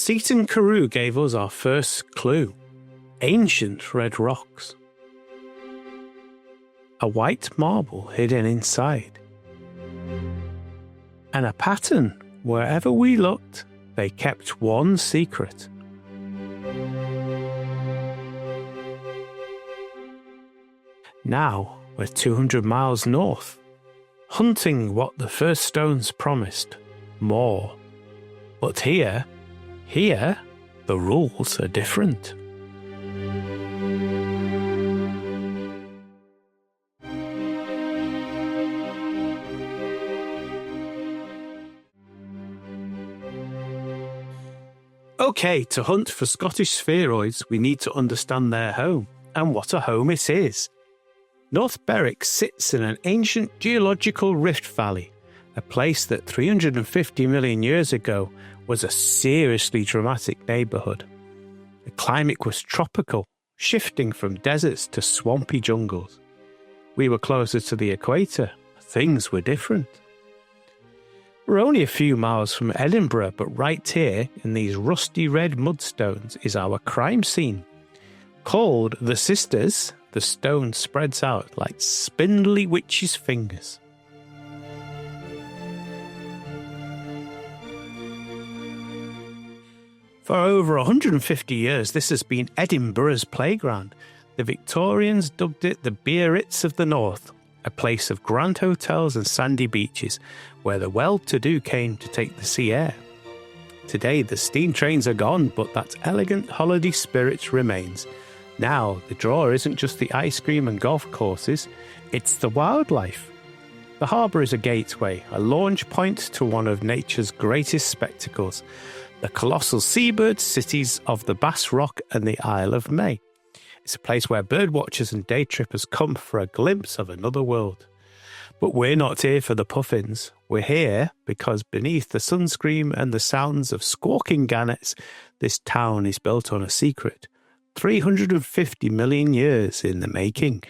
Seton Carew gave us our first clue. Ancient red rocks. A white marble hidden inside. And a pattern, wherever we looked, they kept one secret. Now we're 200 miles north, hunting what the first stones promised, more. But here, the rules are different. Okay, to hunt for Scottish spheroids, we need to understand their home, and what a home it is. North Berwick sits in an ancient geological rift valley, a place that 350 million years ago was a seriously dramatic neighbourhood. The climate was tropical, shifting from deserts to swampy jungles. We were closer to the equator. Things were different. We're only a few miles from Edinburgh, but right here, in these rusty red mudstones, is our crime scene. Called the Sisters, the stone spreads out like spindly witches' fingers. For over 150 years, this has been Edinburgh's playground. The Victorians dubbed it the Biarritz of the North, a place of grand hotels and sandy beaches where the well-to-do came to take the sea air. Today, the steam trains are gone, but that elegant holiday spirit remains. Now, the draw isn't just the ice cream and golf courses, it's the wildlife. The harbour is a gateway, a launch point to one of nature's greatest spectacles, the colossal seabird cities of the Bass Rock and the Isle of May. It's a place where birdwatchers and day trippers come for a glimpse of another world. But we're not here for the puffins. We're here because beneath the sunscreen and the sounds of squawking gannets, this town is built on a secret. 350 million years in the making.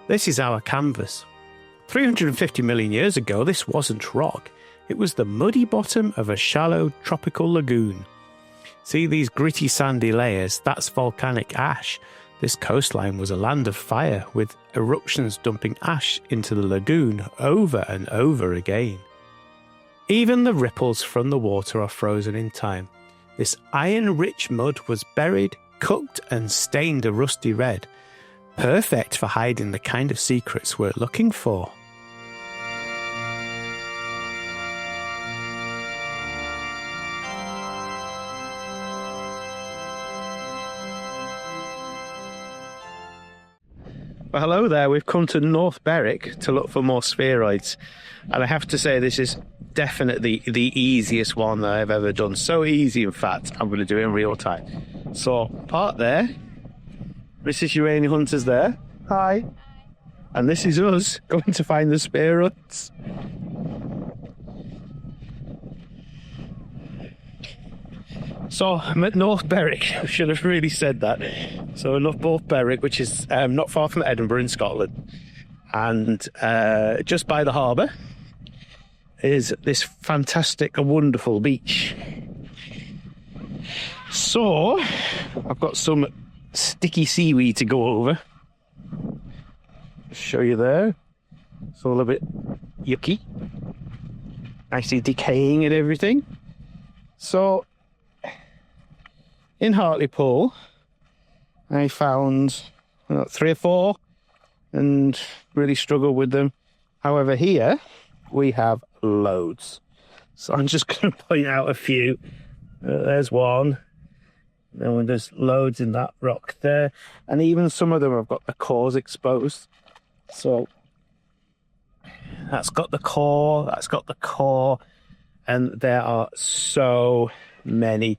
This is our canvas. 350 million years ago, this wasn't rock. It was the muddy bottom of a shallow tropical lagoon. See these gritty sandy layers? That's volcanic ash. This coastline was a land of fire, with eruptions dumping ash into the lagoon over and over again. Even the ripples from the water are frozen in time. This iron-rich mud was buried, cooked and stained a rusty red. Perfect for hiding the kind of secrets we're looking for. Well, hello there, we've come to North Berwick to look for more spheroids, and I have to say this is definitely the easiest one that I've ever done. So easy, in fact, I'm going to do it in real time. So, part there, this is Uranium Hunters there, hi, and this is us going to find the spheroids. So I'm at North Berwick. I should have really said that. So North Berwick, which is not far from Edinburgh in Scotland, and just by the harbour is this fantastic and wonderful beach. So I've got some sticky seaweed to go over. I'll show you there. It's all a bit yucky, nicely decaying and everything. So in Hartlepool, I found 3 or 4 and really struggled with them. However, here we have loads. So I'm just going to point out a few. There's one. Then there's loads in that rock there. And even some of them have got the cores exposed. So that's got the core, that's got the core. And there are so many.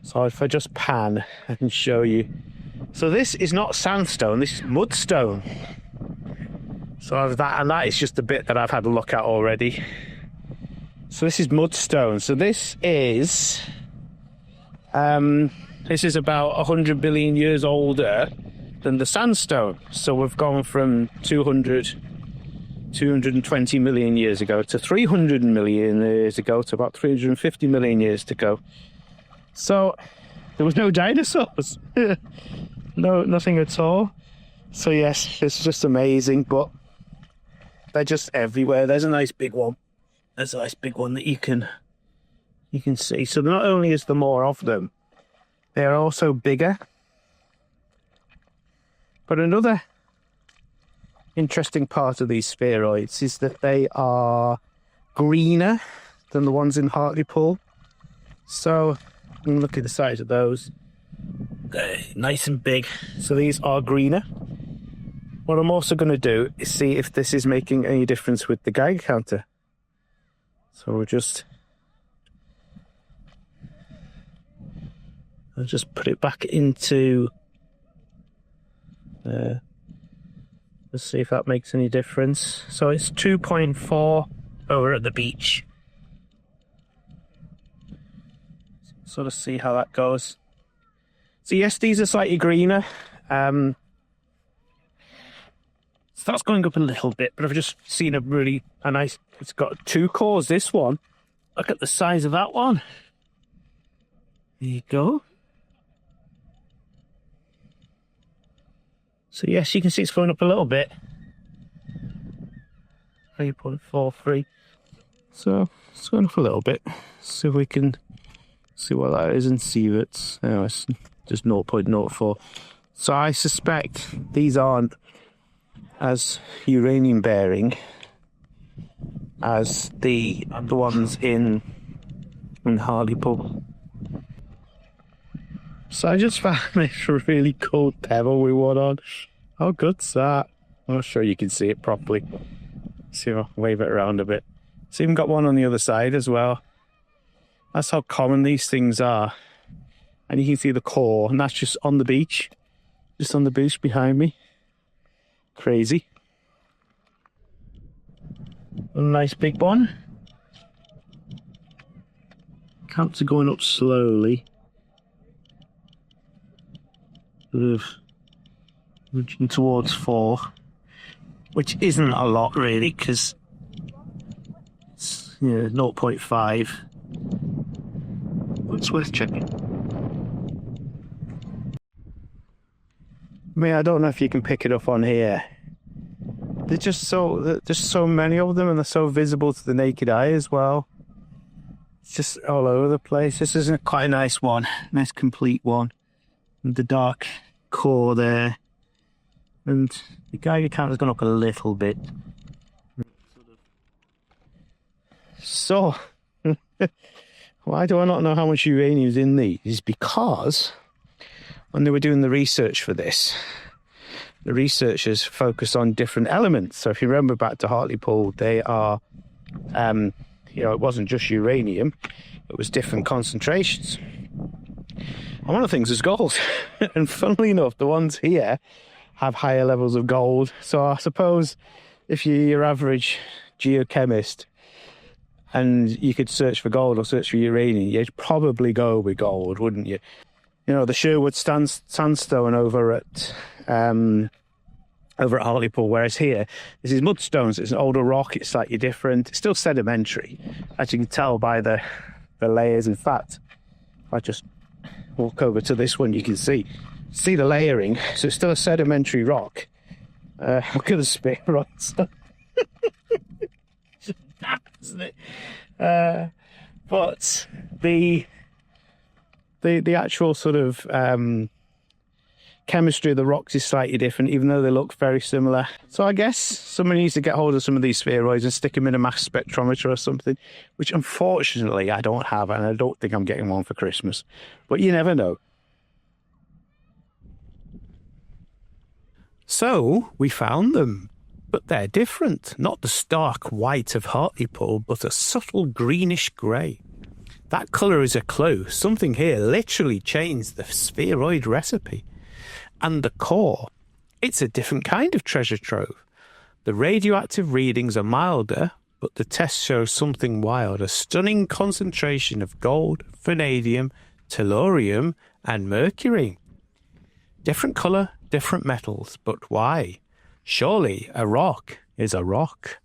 So if I just pan, I can show you. So this is not sandstone, this is mudstone. So that is just the bit that I've had a look at already. So this is mudstone. So this is about 100 billion years older than the sandstone. So we've gone from 200 220 million years ago to 300 million years ago to about 350 million years to go. So there was no dinosaurs. No, nothing at all. So yes, it's just amazing, but they're just everywhere. There's a nice big one. There's a nice big one that you can see. So not only is there more of them, they are also bigger. But another interesting part of these spheroids is that they are greener than the ones in Hartlepool. So you can look at the size of those. They're nice and big. So these are greener. What I'm also going to do is see if this is making any difference with the Geiger counter. So I'll just put it back into there. Let's see if that makes any difference. So it's 2.4 over at the beach. Sort of see how that goes. So yes, these are slightly greener. So that's going up a little bit, but I've just seen a nice, it's got 2 cores, this one. Look at the size of that one. There you go. So yes, you can see it's going up a little bit. 3.43. So it's going up a little bit. So we can see what that is and see that it's just 0.04. So I suspect these aren't as uranium bearing as the ones in Hartlepool. So I just found this really cool pebble with one on. How good's that? I'm not sure you can see it properly. See if I can wave it around a bit. It's even got one on the other side as well. That's how common these things are. And you can see the core, and that's just on the beach. Just on the beach behind me. Crazy. A nice big one. Counts are going up slowly. Sort of reaching towards 4, which isn't a lot really, because it's 0.5. It's worth checking. I mean, I don't know if you can pick it up on here. There's just so many of them, and they're so visible to the naked eye as well. It's just all over the place. This is quite a nice one, nice complete one. And the dark core there, and the Geiger count has gone up a little bit. So, why do I not know how much uranium is in these? Is because when they were doing the research for this, the researchers focused on different elements. So if you remember back to Hartlepool, they are, it wasn't just uranium, it was different concentrations. And one of the things is gold. And funnily enough, the ones here have higher levels of gold. So I suppose if you're your average geochemist and you could search for gold or search for uranium, you'd probably go with gold, wouldn't you? You know, the Sherwood sandstone over at Hartlepool, whereas here, this is mudstones. It's an older rock. It's slightly different. It's still sedimentary, as you can tell by the layers. In fact, if I just walk over to this one, you can see the layering. So it's still a sedimentary rock. Look at the spheroids. Isn't it? But the actual sort of chemistry of the rocks is slightly different, even though they look very similar. So I guess someone needs to get hold of some of these spheroids and stick them in a mass spectrometer or something, which unfortunately I don't have, and I don't think I'm getting one for Christmas. But you never know. So we found them, but they're different. Not the stark white of Hartlepool, but a subtle greenish grey. That colour is a clue. Something here literally changed the spheroid recipe. And the core, it's a different kind of treasure trove. The radioactive readings are milder, but the test shows something wild. A stunning concentration of gold, vanadium, tellurium, and mercury. Different colour, different metals, but why? Surely a rock is a rock.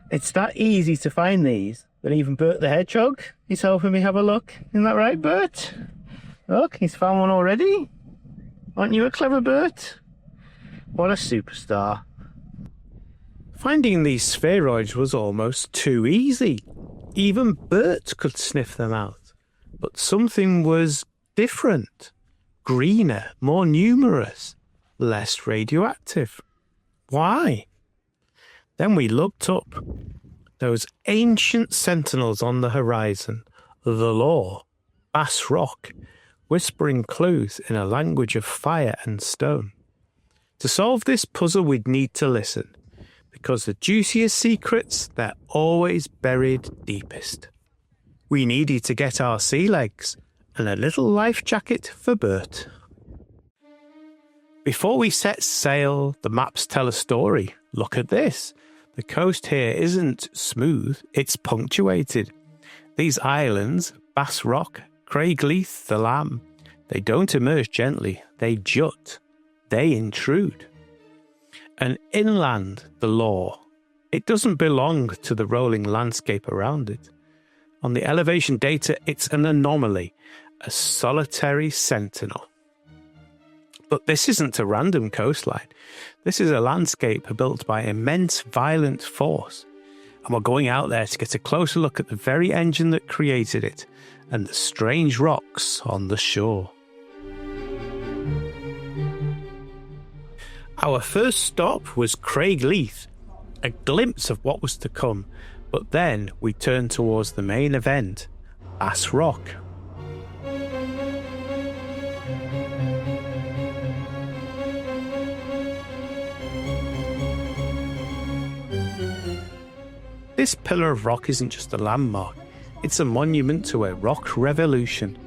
It's that easy to find these that even Burt the Hedgehog is helping me have a look. Isn't that right, Burt? Look, he's found one already. Aren't you a clever Burt? What a superstar. Finding these spheroids was almost too easy. Even Burt could sniff them out. But something was different. Greener, more numerous, less radioactive. Why? Then we looked up. Those ancient sentinels on the horizon, the law, Bass Rock, whispering clues in a language of fire and stone. To solve this puzzle, we'd need to listen, because the juiciest secrets, they're always buried deepest. We needed to get our sea legs and a little life jacket for Burt. Before we set sail, the maps tell a story. Look at this. The coast here isn't smooth, it's punctuated. These islands, Bass Rock, Craigleith, the Lamb, they don't emerge gently, they jut, they intrude. And inland, the law, it doesn't belong to the rolling landscape around it. On the elevation data, it's an anomaly, a solitary sentinel. But this isn't a random coastline. This is a landscape built by immense violent force. And we're going out there to get a closer look at the very engine that created it and the strange rocks on the shore. Our first stop was Craigleith, a glimpse of what was to come, but then we turned towards the main event, Bass Rock. This pillar of rock isn't just a landmark, it's a monument to a rock revolution.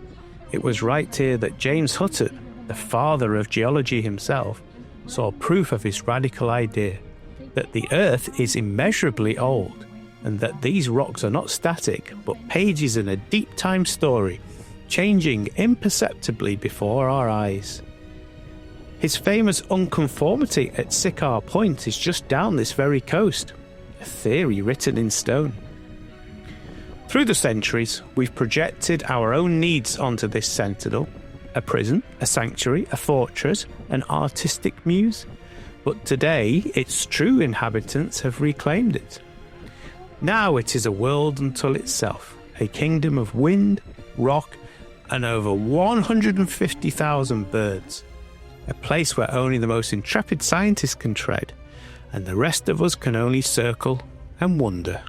It was right here that James Hutton, the father of geology himself, saw proof of his radical idea, that the Earth is immeasurably old, and that these rocks are not static, but pages in a deep time story, changing imperceptibly before our eyes. His famous unconformity at Sycar Point is just down this very coast, a theory written in stone. Through the centuries, we've projected our own needs onto this sentinel, a prison, a sanctuary, a fortress, an artistic muse. But today, its true inhabitants have reclaimed it. Now it is a world unto itself, a kingdom of wind, rock, and over 150,000 birds. A place where only the most intrepid scientists can tread, and the rest of us can only circle and wonder.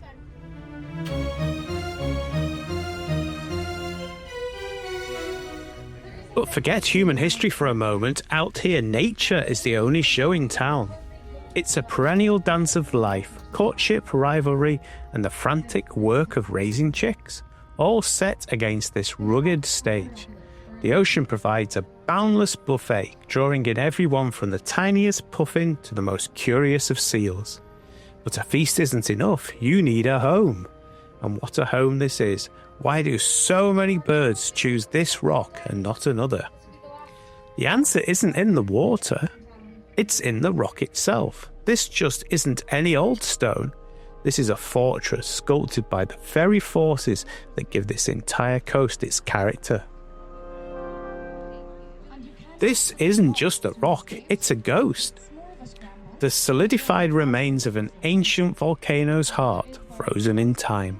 But forget human history for a moment. Out here, nature is the only show in town. It's a perennial dance of life, courtship, rivalry, and the frantic work of raising chicks, all set against this rugged stage. The ocean provides a boundless buffet, drawing in everyone from the tiniest puffin to the most curious of seals. But a feast isn't enough, you need a home. And what a home this is. Why do so many birds choose this rock and not another? The answer isn't in the water, it's in the rock itself. This just isn't any old stone. This is a fortress sculpted by the very forces that give this entire coast its character. This isn't just a rock, it's a ghost. The solidified remains of an ancient volcano's heart, frozen in time.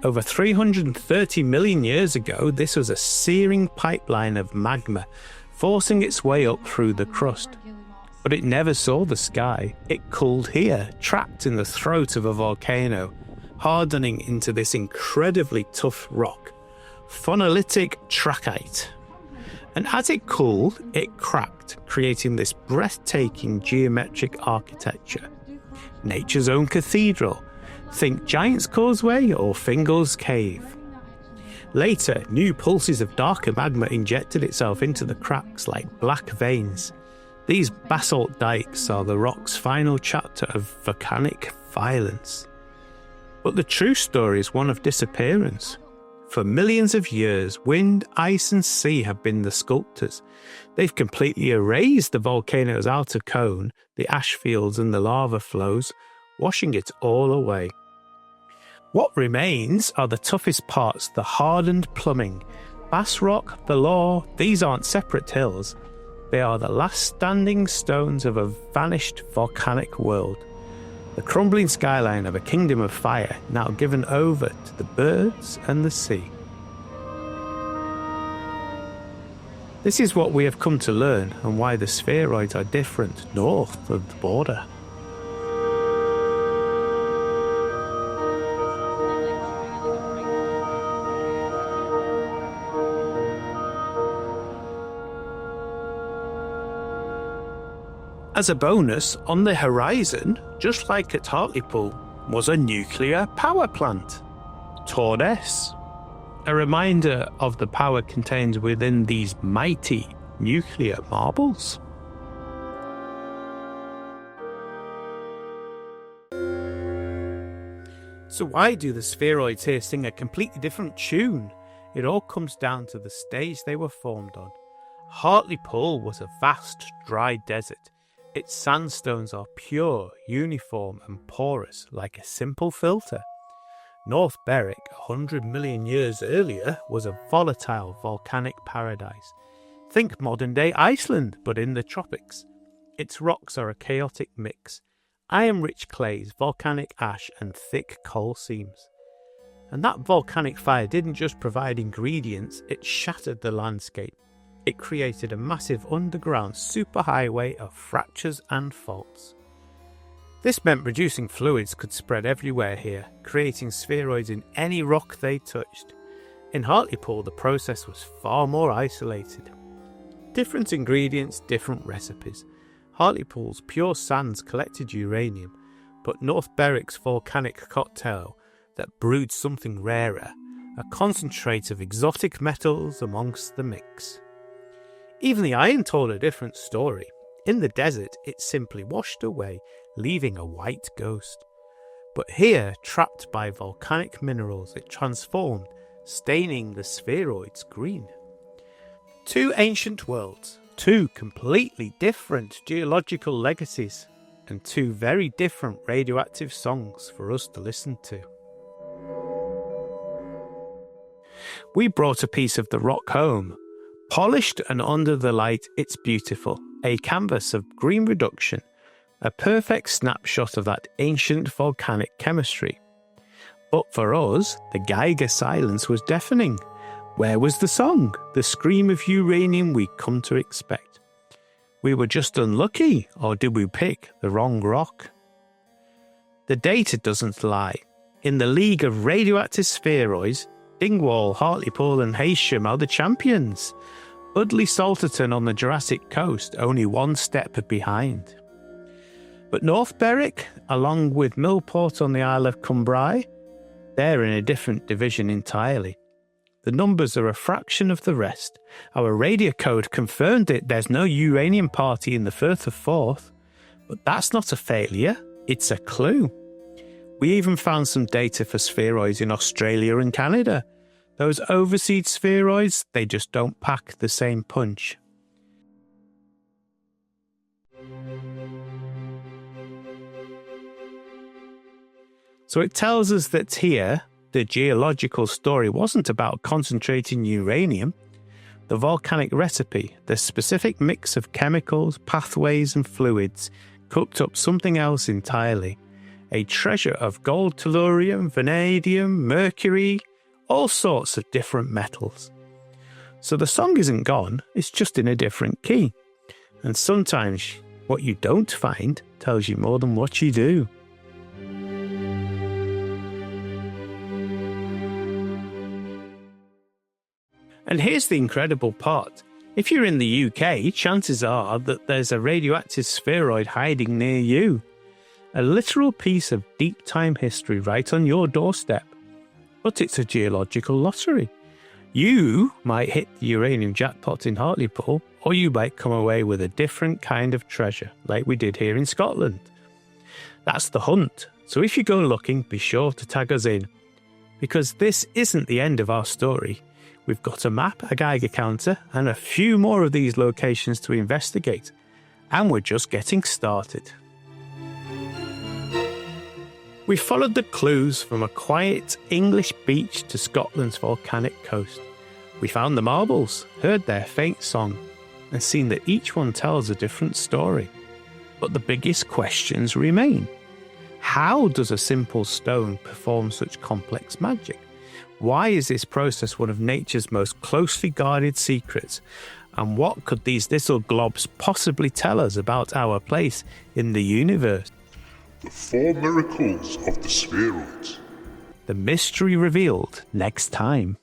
Over 330 million years ago, this was a searing pipeline of magma, forcing its way up through the crust. But it never saw the sky. It cooled here, trapped in the throat of a volcano, hardening into this incredibly tough rock, phonolitic trachyte. And as it cooled, it cracked, creating this breathtaking geometric architecture. Nature's own cathedral. Think Giant's Causeway or Fingal's Cave. Later, new pulses of darker magma injected itself into the cracks like black veins. These basalt dikes are the rock's final chapter of volcanic violence. But the true story is one of disappearance. For millions of years, wind, ice and sea have been the sculptors. They've completely erased the volcano's outer cone, the ash fields and the lava flows, washing it all away. What remains are the toughest parts, the hardened plumbing. Bass Rock, below, these aren't separate hills. They are the last standing stones of a vanished volcanic world. The crumbling skyline of a kingdom of fire now given over to the birds and the sea. This is what we have come to learn and why the spheroids are different north of the border. As a bonus, on the horizon, just like at Hartlepool, was a nuclear power plant. Tordes. A reminder of the power contained within these mighty nuclear marbles. So why do the spheroids here sing a completely different tune? It all comes down to the stage they were formed on. Hartlepool was a vast, dry desert. Its sandstones are pure, uniform and porous, like a simple filter. North Berwick, 100 million years earlier, was a volatile volcanic paradise. Think modern-day Iceland, but in the tropics. Its rocks are a chaotic mix. Iron-rich clays, volcanic ash and thick coal seams. And that volcanic fire didn't just provide ingredients, it shattered the landscape. It created a massive underground superhighway of fractures and faults. This meant reducing fluids could spread everywhere here, creating spheroids in any rock they touched. In Hartlepool, the process was far more isolated. Different ingredients, different recipes. Hartlepool's pure sands collected uranium, but North Berwick's volcanic cocktail that brewed something rarer, a concentrate of exotic metals amongst the mix. Even the iron told a different story. In the desert, it simply washed away, leaving a white ghost. But here, trapped by volcanic minerals, it transformed, staining the spheroids green. Two ancient worlds, two completely different geological legacies, and two very different radioactive songs for us to listen to. We brought a piece of the rock home. Polished and under the light, it's beautiful. A canvas of green reduction, a perfect snapshot of that ancient volcanic chemistry. But for us, the Geiger silence was deafening. Where was the song, the scream of uranium we'd come to expect? We were just unlucky, or did we pick the wrong rock? The data doesn't lie. In the League of Radioactive Spheroids, Dingwall, Hartlepool and Heysham are the champions. Udley Salterton on the Jurassic coast, only one step behind. But North Berwick, along with Millport on the Isle of Cumbrae, they're in a different division entirely. The numbers are a fraction of the rest. Our radio code confirmed it. There's no uranium party in the Firth of Forth. But that's not a failure, it's a clue. We even found some data for spheroids in Australia and Canada. Those overseas spheroids, they just don't pack the same punch. So it tells us that here, the geological story wasn't about concentrating uranium. The volcanic recipe, the specific mix of chemicals, pathways and fluids, cooked up something else entirely. A treasure of gold, tellurium, vanadium, mercury, all sorts of different metals. So the song isn't gone, it's just in a different key. And sometimes what you don't find tells you more than what you do. And here's the incredible part. If you're in the UK, chances are that there's a radioactive spheroid hiding near you. A literal piece of deep time history right on your doorstep. But it's a geological lottery. You might hit the uranium jackpot in Hartlepool, or you might come away with a different kind of treasure, like we did here in Scotland. That's the hunt. So if you go looking, be sure to tag us in. Because this isn't the end of our story. We've got a map, a Geiger counter, and a few more of these locations to investigate. And we're just getting started. We followed the clues from a quiet English beach to Scotland's volcanic coast. We found the marbles, heard their faint song, and seen that each one tells a different story. But the biggest questions remain. How does a simple stone perform such complex magic? Why is this process one of nature's most closely guarded secrets? And what could these little globs possibly tell us about our place in the universe? The 4 miracles of the spheroids. The mystery revealed next time.